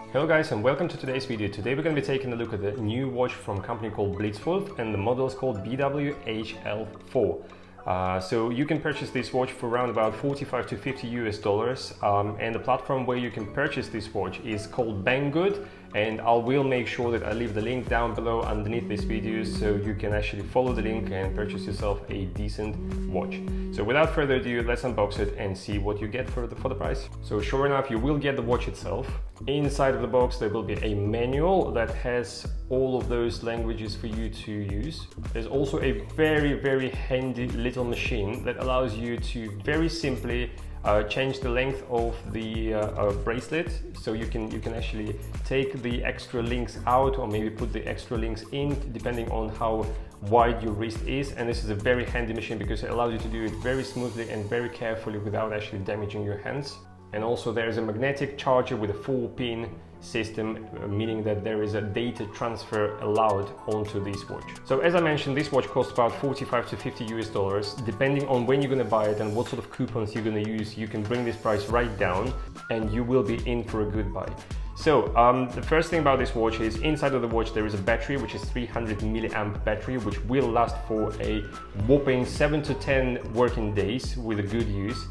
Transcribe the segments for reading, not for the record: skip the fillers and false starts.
Hello guys and welcome to today's video. Today we're going to be taking a look at the new watch from a company called Blitzwolf, and the model is called BW-HL4. So you can purchase this watch for around about 45 to 50 US dollars, and the platform where you can purchase this watch is called Banggood, and I will make sure that I leave the link down below underneath this video so you can actually follow the link and purchase yourself a decent watch. So without further ado, let's unbox it and see what you get for the price. So sure enough, you will get the watch itself. Inside of the box there will be a manual that has all of those languages for you to use. There's also a very handy little machine that allows you to very simply change the length of the bracelet, so you can actually take the extra links out or maybe put the extra links in depending on how wide your wrist is. And this is a very handy machine because it allows you to do it very smoothly and very carefully without actually damaging your hands. And also there's a magnetic charger with a 4-pin system, meaning that there is a data transfer allowed onto this watch. So as I mentioned, this watch costs about 45 to 50 US dollars. Depending on when you're going to buy it and what sort of coupons you're going to use, you can bring this price right down and you will be in for a good buy. So the first thing about this watch is inside of the watch there is a battery, which is 300 milliamp battery, which will last for a whopping 7 to 10 working days with a good use.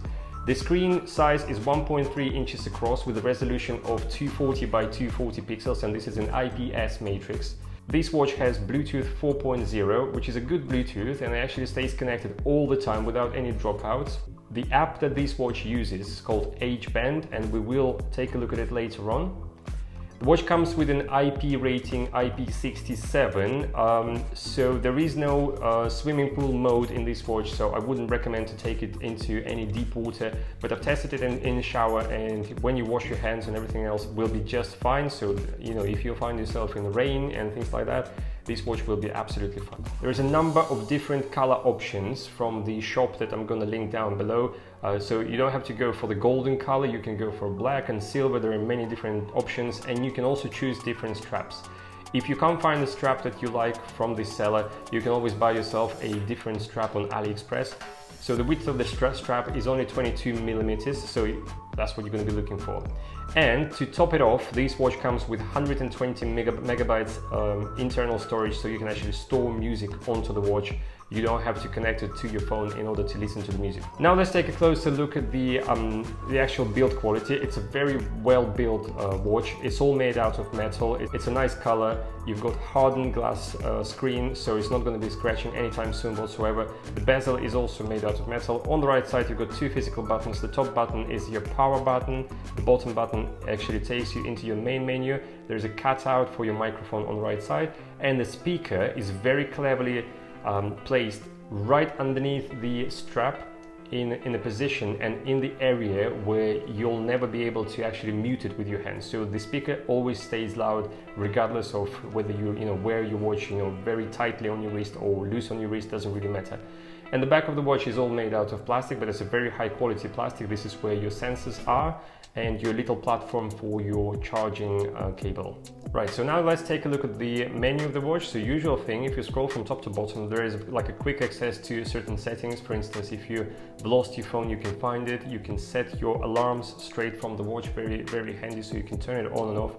The screen size is 1.3 inches across with a resolution of 240 by 240 pixels, and this is an IPS matrix. This watch has Bluetooth 4.0, which is a good Bluetooth, and it actually stays connected all the time without any dropouts. The app that this watch uses is called H-Band, and we will take a look at it later on. The watch comes with an IP rating IP67, so there is no swimming pool mode in this watch, so I wouldn't recommend to take it into any deep water, but I've tested it in the shower, and when you wash your hands and everything else will be just fine. So you know, if you find yourself in the rain and things like that, this watch will be absolutely fine. There is a number of different color options from the shop that I'm going to link down below. So you don't have to go for the golden color, you can go for black and silver. There are many different options, and you can also choose different straps. If you can't find the strap that you like from the seller, you can always buy yourself a different strap on AliExpress. So the width of the strap is only 22 millimeters, so that's what you're going to be looking for. And to top it off, this watch comes with 120 megabytes internal storage, so you can actually store music onto the watch. You don't have to connect it to your phone in order to listen to the music. Now let's take a closer look at the actual build quality. It's a very well built watch. It's all made out of metal. It's a nice color. You've got hardened glass screen, so it's not going to be scratching anytime soon whatsoever. The bezel is also made out of metal. On the right side you've got two physical buttons. The top button is your power button. The bottom button actually takes you into your main menu. There's a cutout for your microphone on the right side, and the speaker is very cleverly placed right underneath the strap in a position and in the area where you'll never be able to actually mute it with your hands. So the speaker always stays loud regardless of whether you wear your watch very tightly on your wrist or loose on your wrist, doesn't really matter. And the back of the watch is all made out of plastic, but it's a very high quality plastic. This is where your sensors are and your little platform for your charging cable. Right, so now let's take a look at the menu of the watch. So usual thing, if you scroll from top to bottom, there is like a quick access to certain settings. For instance, if you've lost your phone, you can find it. You can set your alarms straight from the watch, very handy, so you can turn it on and off.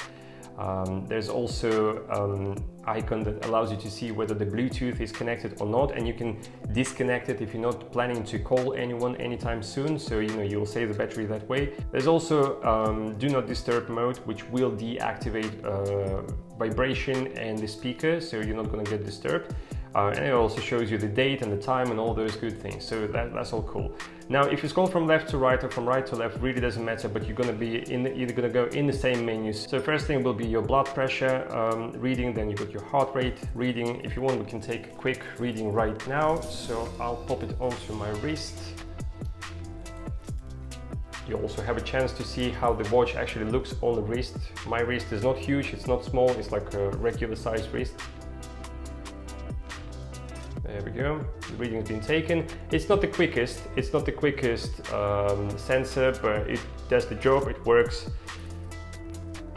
There's also an icon that allows you to see whether the Bluetooth is connected or not, and you can disconnect it if you're not planning to call anyone anytime soon, so you'll save the battery that way. There's also do not disturb mode, which will deactivate vibration and the speaker, so you're not going to get disturbed. And it also shows you the date and the time and all those good things, so that's all cool. Now if you scroll from left to right or from right to left, really doesn't matter, but you're going to be either going to go in the same menus. So first thing will be your blood pressure reading, then you've got your heart rate reading. If you want, we can take a quick reading right now, so I'll pop it onto my wrist. You also have a chance to see how the watch actually looks on the wrist. My wrist is not huge, it's not small, it's like a regular size wrist. There we go, the reading has been taken. It's not the quickest sensor, but it does the job, it works.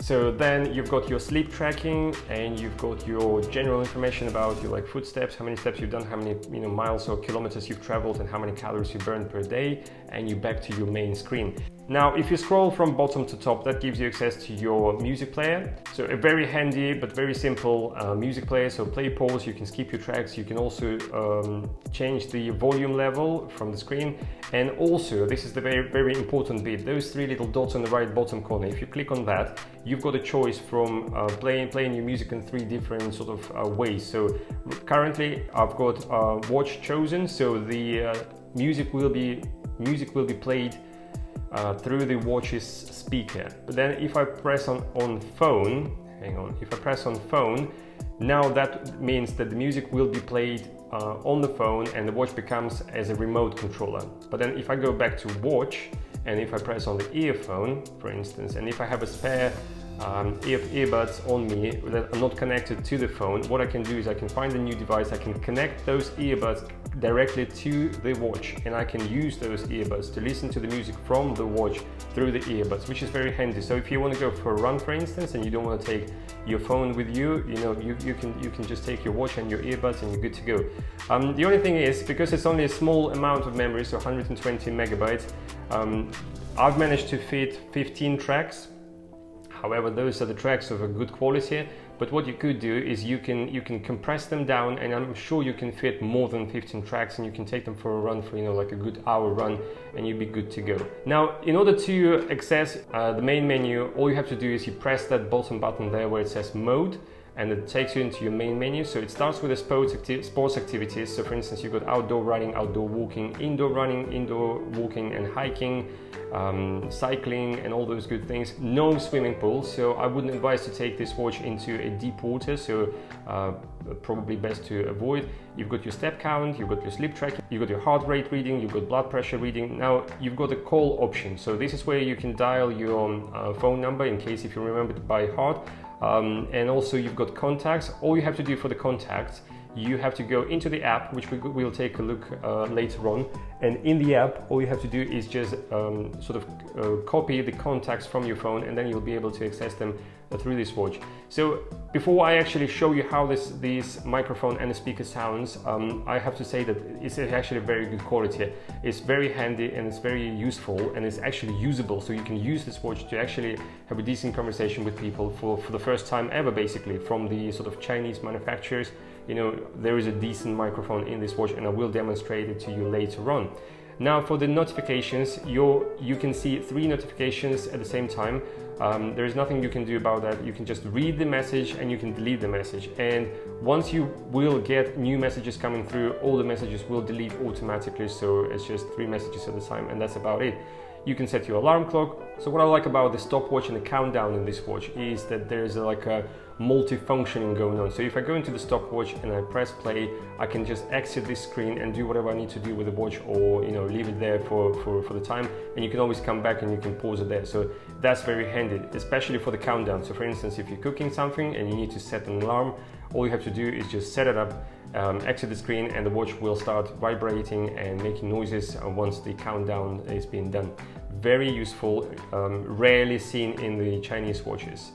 So then you've got your sleep tracking, and you've got your general information about your footsteps, how many steps you've done, how many miles or kilometers you've traveled, and how many calories you burned per day, and you're back to your main screen. Now, if you scroll from bottom to top, that gives you access to your music player. So a very handy but very simple music player. So play, pause, you can skip your tracks. You can also change the volume level from the screen. And also, this is the very important bit, those three little dots on the right bottom corner. If you click on that, you've got a choice from playing your music in three different sort of ways. So currently I've got watch chosen. So the music will be played through the watch's speaker. But then if I press on phone, if I press on phone, now that means that the music will be played on the phone and the watch becomes as a remote controller. But then if I go back to watch and if I press on the earphone, for instance, and if I have a spare earbuds on me that are not connected to the phone, what I can do is I can find a new device, I can connect those earbuds directly to the watch, and I can use those earbuds to listen to the music from the watch through the earbuds, which is very handy. So if you want to go for a run, for instance, and you don't want to take your phone with you, you can just take your watch and your earbuds and you're good to go. The only thing is, because it's only a small amount of memory, so 120 megabytes, I've managed to fit 15 tracks. However, those are the tracks of a good quality, but what you could do is you can compress them down, and I'm sure you can fit more than 15 tracks, and you can take them for a run for like a good hour run, and you'll be good to go. Now, in order to access the main menu, all you have to do is you press that bottom button there where it says mode, and it takes you into your main menu. So it starts with the sports activities. So for instance, you've got outdoor running, outdoor walking, indoor running, indoor walking and hiking, cycling and all those good things. No swimming pool, so I wouldn't advise to take this watch into a deep water, so probably best to avoid. You've got your step count, you've got your sleep tracking, you've got your heart rate reading, you've got blood pressure reading. Now you've got a call option, so this is where you can dial your phone number in case if you remember it by heart. And also you've got contacts. All you have to do for the contacts, you have to go into the app, which we'll take a look later on. And in the app, all you have to do is just copy the contacts from your phone, and then you'll be able to access them through this watch. So before I actually show you how this microphone and the speaker sounds, I have to say that it's actually very good quality. It's very handy and it's very useful, and it's actually usable. So you can use this watch to actually have a decent conversation with people for the first time ever, basically, from the sort of Chinese manufacturers. There is a decent microphone in this watch, and I will demonstrate it to you later on. Now for the notifications, you can see 3 notifications at the same time. There is nothing you can do about that. You can just read the message and you can delete the message. And once you will get new messages coming through, all the messages will delete automatically. So it's just 3 messages at a time, and that's about it. You can set your alarm clock. So what I like about the stopwatch and the countdown in this watch is that there's like a multi-functioning going on. So if I go into the stopwatch and I press play, I can just exit this screen and do whatever I need to do with the watch, or leave it there for the time, and you can always come back and you can pause it there. So that's very handy, especially for the countdown. So for instance, if you're cooking something and you need to set an alarm, all you have to do is just set it up, exit the screen, and the watch will start vibrating and making noises once the countdown is being done. Very useful, rarely seen in the Chinese watches.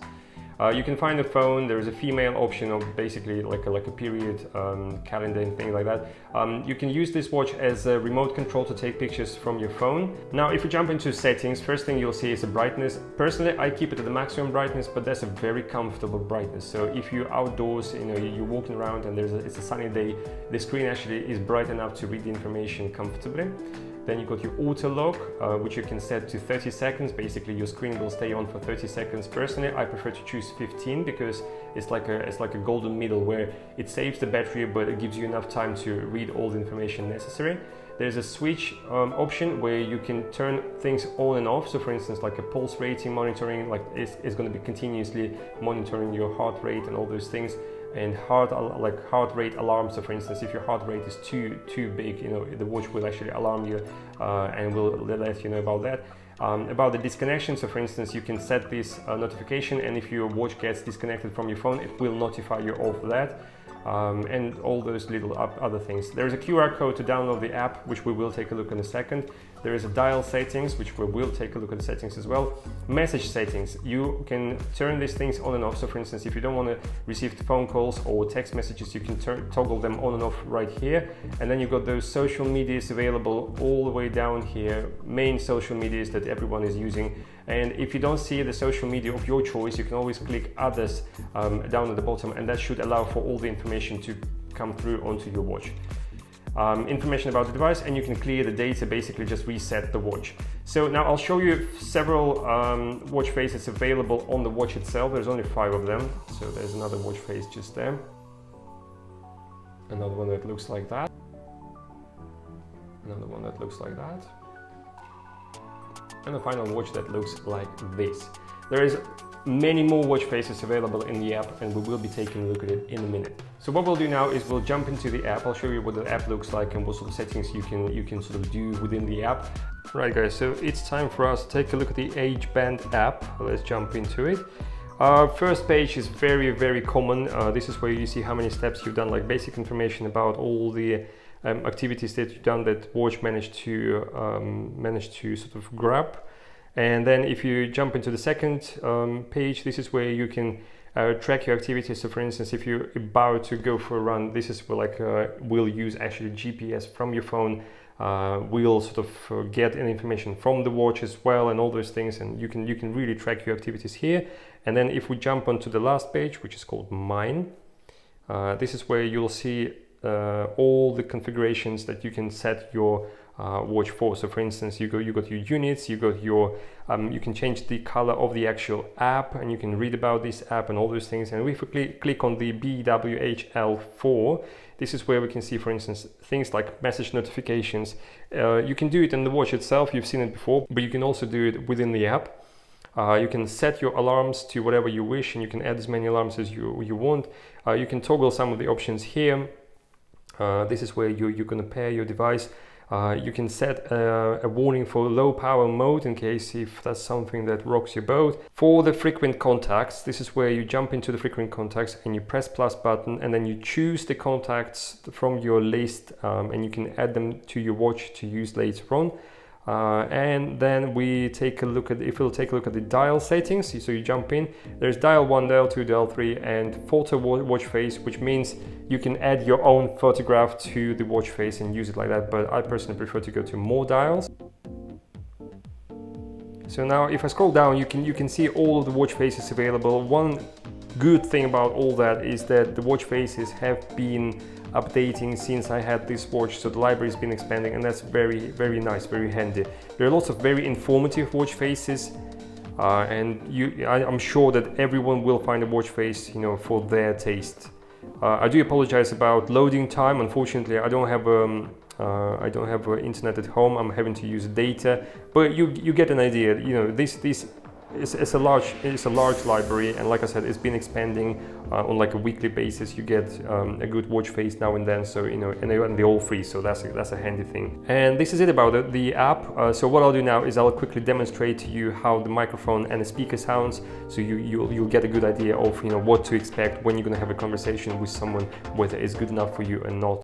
You can find the phone. There is a female option of basically like a period calendar and things like that. You can use this watch as a remote control to take pictures from your phone. Now, if you jump into settings, first thing you'll see is the brightness. Personally, I keep it at the maximum brightness, but that's a very comfortable brightness. So if you're outdoors, you're walking around and it's a sunny day, the screen actually is bright enough to read the information comfortably. Then you've got your auto lock, which you can set to 30 seconds. Basically, your screen will stay on for 30 seconds. Personally, I prefer to choose 15 because it's like a golden middle where it saves the battery, but it gives you enough time to read all the information necessary. There's a switch option where you can turn things on and off. So for instance, like a pulse rating monitoring, like it's going to be continuously monitoring your heart rate and all those things. And heart rate alarms. So for instance, if your heart rate is too big, the watch will actually alarm you and will let you know about that. About the disconnection, so for instance, you can set this notification, and if your watch gets disconnected from your phone, it will notify you of that. and all those little other things. There is a QR code to download the app, which we will take a look in a second. There is a dial settings, which we will take a look at the settings as well. Message settings, you can turn these things on and off. So for instance, if you don't want to receive phone calls or text messages, you can toggle them on and off right here. And then you've got those social medias available all the way down here, main social medias that everyone is using. And if you don't see the social media of your choice, you can always click others down at the bottom, and that should allow for all the information to come through onto your watch. Information about the device, and you can clear the data, basically just reset the watch. So now I'll show you several watch faces available on the watch itself. There's only 5 of them. So there's another watch face just there. Another one that looks like that. Another one that looks like that. And a final watch that looks like this. There is many more watch faces available in the app, and we will be taking a look at it in a minute. So what we'll do now is we'll jump into the app. I'll show you what the app looks like and what sort of settings you can sort of do within the app. Right guys, so it's time for us to take a look at the Age Band app. Let's jump into it. First page is very common. This is where you see how many steps you've done, like basic information about all the activities that you've done that watch managed to sort of grab. And then if you jump into the second page, this is where you can track your activities. So for instance, if you're about to go for a run, this is where we'll use actually GPS from your phone. We'll sort of get any information from the watch as well, and all those things, and you can really track your activities here. And then if we jump onto the last page, which is called Mine, this is where you'll see all the configurations that you can set your watch for. So for instance, you got your units, you got your you can change the color of the actual app, and you can read about this app and all those things. And if we click on the BW-HL4, this is where we can see, for instance, things like message notifications. You can do it in the watch itself, you've seen it before, but you can also do it within the app. You can set your alarms to whatever you wish, and you can add as many alarms as you want. You can toggle some of the options here. This is where you're going to pair your device. You can set a warning for low power mode in case if that's something that rocks your boat. For the frequent contacts, this is where you jump into the frequent contacts and you press plus button, and then you choose the contacts from your list, and you can add them to your watch to use later on. And then we take a look at, if we'll take a look at the dial settings. So you jump in, there's dial 1, dial 2, dial 3, and photo watch face, which means you can add your own photograph to the watch face and use it like that, but I personally prefer to go to more dials. So now if I scroll down, you can see all of the watch faces available. One good thing about all that is that the watch faces have been updating since I had this watch, so the library's been expanding, and that's very nice, very handy. There are lots of very informative watch faces, and I'm sure that everyone will find a watch face, you know, for their taste. I do apologize about loading time. Unfortunately, I don't have internet at home. I'm having to use data, but you get an idea. You know, this it's a large library, and like I said, it's been expanding on like a weekly basis. You get a good watch face now and then, so you know, and they're all free, so that's a handy thing. And this is it about the app. So what I'll do now is I'll quickly demonstrate to you how the microphone and the speaker sounds, so you'll get a good idea of, you know, what to expect when you're going to have a conversation with someone, whether it's good enough for you or not.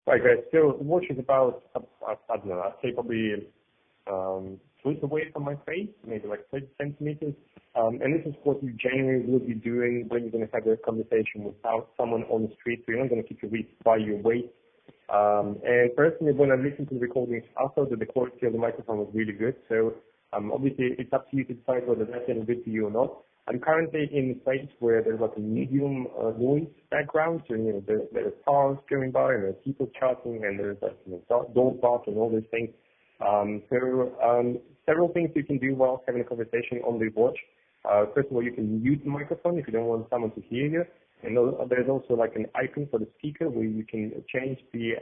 Right guys, so the watch is about I don't know, I'd say probably foot away from my face, maybe like 30 centimeters. And this is what you generally will be doing when you're going to have a conversation with someone on the street. So you're not going to keep your wrist by your waist. And personally, when I listened to the recordings, I thought that the quality of the microphone was really good. So obviously, it's up to you to decide whether that's any good for you or not. I'm currently in a place where there's like a medium noise background. So, you know, there are cars going by, and there's people chatting, and there's like, you know, dog barking and all these things. Several things you can do while having a conversation on the watch. First of all, you can mute the microphone if you don't want someone to hear you. And there's also like an icon for the speaker where you can change the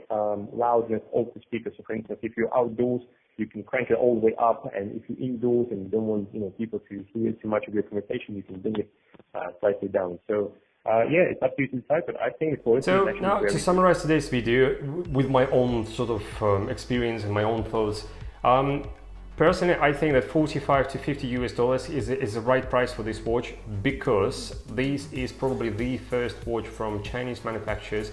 loudness of the speaker. So for instance, if you're outdoors, you can crank it all the way up, and if you're indoors and you don't want, you know, people to hear too much of your conversation, you can bring it slightly down. So yeah, it's up to you to decide, but I think the quality is actually now to summarize today's video with my own sort of experience and my own thoughts. Personally, I think that 45 to 50 US dollars is the right price for this watch, because this is probably the first watch from Chinese manufacturers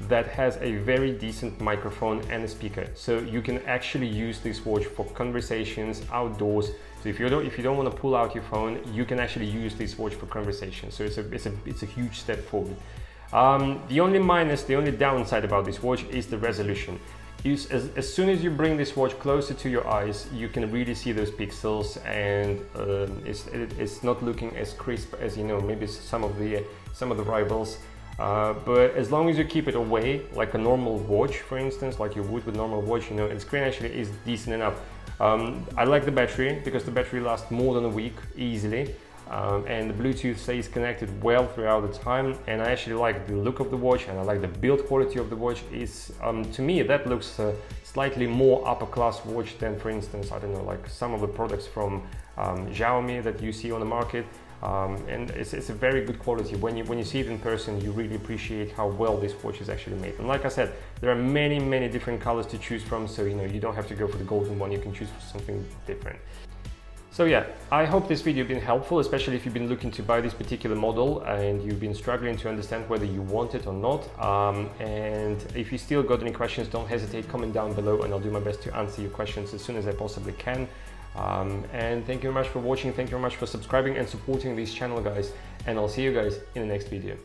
that has a very decent microphone and a speaker. So you can actually use this watch for conversations outdoors. So if you don't want to pull out your phone, you can actually use this watch for conversations. So it's a huge step forward. The only downside about this watch is the resolution. As soon as you bring this watch closer to your eyes, you can really see those pixels, and it's not looking as crisp as, you know, maybe some of the rivals. But as long as you keep it away, like a normal watch, for instance, like you would with normal watch, you know, the screen actually is decent enough. I like the battery, because the battery lasts more than a week easily. And the Bluetooth stays connected well throughout the time, and I actually like the look of the watch, and I like the build quality of the watch. To me, that looks slightly more upper class watch than, for instance, I don't know, like some of the products from Xiaomi that you see on the market. And it's a very good quality. When you see it in person, you really appreciate how well this watch is actually made. And like I said, there are many different colors to choose from, so you know, you don't have to go for the golden one, you can choose for something different. So yeah, I hope this video has been helpful, especially if you've been looking to buy this particular model and you've been struggling to understand whether you want it or not. And if you still got any questions, don't hesitate, comment down below, and I'll do my best to answer your questions as soon as I possibly can. And thank you very much for watching, thank you very much for subscribing and supporting this channel, guys, and I'll see you guys in the next video.